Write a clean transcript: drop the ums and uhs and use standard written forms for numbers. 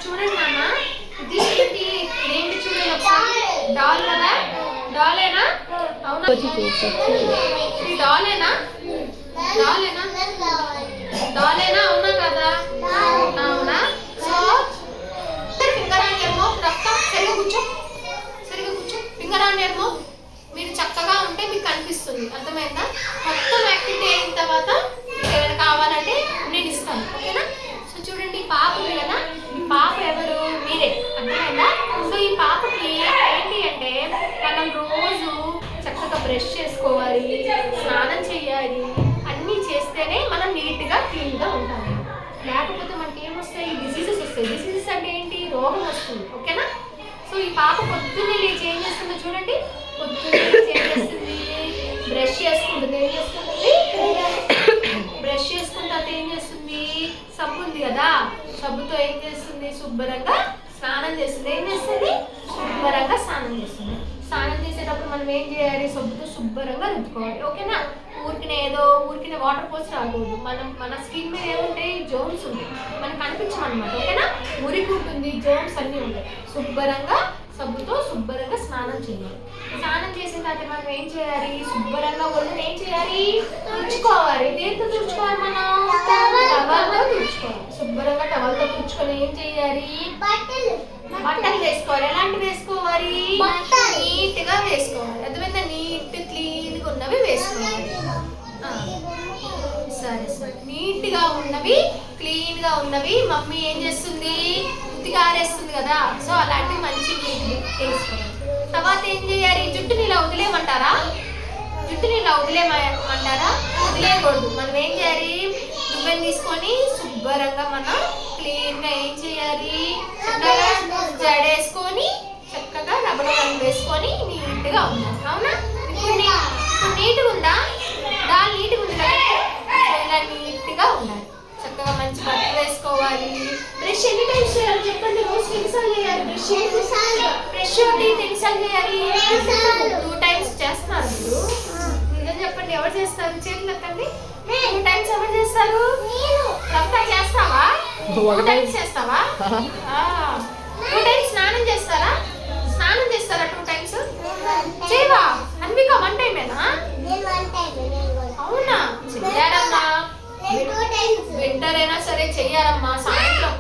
చూడండి నాన్న, ఇది ఏంటి చూడండి ఒకసారి. డాల్ కదా, డాలేనా? అవునా? ఇది డాలేనా? డాలేనా? డాలేనా? అవునా కదా? అవునా? So finger on your mouth. రక్తం సరిగా కూర్చో, సరిగా కూర్చో. Finger on your mouth. మీరు చక్కగా ఉంటే మీకు కనిపిస్తుంది, అర్థమైందా? మొత్తం యాక్టివిటీ అయిన తర్వాత మీకు ఏమైనా కావాలంటే నేను ఇస్తాను, ఓకేనా? సో చూడండి, ఈ పాప ఉంది కదా, ఈ పాప ఎవరు? మీరే, అర్థమైందా? సో ఈ పాపకి ఏంటి అంటే మనం రోజు చక్కగా బ్రష్ చేసుకోవాలి, స్నానం చేయాలి, అన్నీ చేస్తేనే మనం నీట్గా క్లీన్గా ఉంటాము. లేకపోతే మనకి ఏమొస్తాయి? డిసీజెస్ వస్తాయి. డిసీజెస్ అంటే ఏంటి? రోగం వస్తుంది, ఓకేనా? సో ఈ పాప పొద్దున్నే లేచి ఏం చేస్తుందో చూడండి. పొద్దున్నే లేచి ఏం చేస్తుంది? బ్రష్ చేసుకుంటుంది. ఏం చేసుకుంటుంది? బ్రష్ చేసుకున్న తర్వాత ఏం చేస్తుంది? సబ్బు ఉంది కదా, సబ్బుతో ఏం చేస్తుంది? శుభ్రంగా స్నానం చేస్తుంది. ఏం చేస్తుంది? శుభ్రంగా స్నానం చేస్తుంది. స్నానం చేసేటప్పుడు మనం ఏం చేయాలి? సబ్బుతో శుభ్రంగా రుద్దుకోవాలి, ఓకేనా? ఊరికినే వాటర్ పోసి రాకూడదు. మన స్కిన్ మీద ఏముంటాయి? జోమ్స్ ఉంటాయి, మనకు కనిపించమన్నమాట, ఓకేనా? మురికి ఉంటుంది, జోమ్స్ అన్నీ ఉంటాయి. శుభ్రంగా సబ్బుతో శుభ్రంగా స్నానం చేయాలి. స్నానం చేసిన తర్వాత మనం ఏం చేయాలి? శుభ్రంగా ఒళ్ళుని ఏం చేయాలి? తుడుచుకోవాలి. దేంతో తుడుచుకోవాలి? మనం టవల్తో తుడుచుకోవాలి. శుభ్రంగా టవల్తో తుడుచుకొని ఏం చేయాలి? బట్టలు వేసుకోవాలి. ఎలాంటివి వేసుకోవాలి? నీట్గా వేసుకోవాలి, అర్థమైందా? నీట్ క్లీన్గా ఉన్నవి వేసుకోవాలి. సరే, నీట్గా ఉన్నవి, క్లీన్గా ఉన్నవి మమ్మీ ఏం చేస్తుంది? ఉతికి ఆరేస్తుంది కదా, సో అలాంటివి మంచి నీట్గా వేసుకోవాలి. తర్వాత ఏం చేయాలి? జుట్టుని ఇలా వదిలేయమంటారా? వదిలేయకూడదు. మనం ఏం చేయాలి? దువ్వెన తీసుకొని శుభ్రంగా మనం క్లీన్గా ఏం చేయాలి? చక్కగా జడేసుకొని చక్కగా రబ్బర్ బ్యాండ్ వేసుకొని నీట్గా ఉండాలి, అవునా? ఇప్పుడు నీట్గా ఉందా? దాని నీట్గా ఉంది కదా, ఇలా నీట్గా ఉండాలి. చక్కగా మంచి బట్టలు వేసుకోవాలి. బ్రష్ ఎన్ని టైమ్స్ చేయాలి చెప్పండి? రోజు ఎన్నిసార్లు చేయాలి బ్రష్? బ్రష్ ఒకటి ఎన్నిసార్లు చేయాలి? 2 times చేస్తున్నారు మీరు. నిజం చెప్పండి, ఎవరు చేస్తారు? చేతులు ఎత్తండి. 2 times ఎవరు చేస్తారు? రక్తా చేస్తావా? 2 times చేస్తావా? 2 times స్నానం చేస్తారా? 2 times చేయవా? అన్విక 1 టైమేనా? అవునా? చెయ్యారమ్మా, వింటర్ అయినా సరే చెయ్యారమ్మా. సాయంత్రం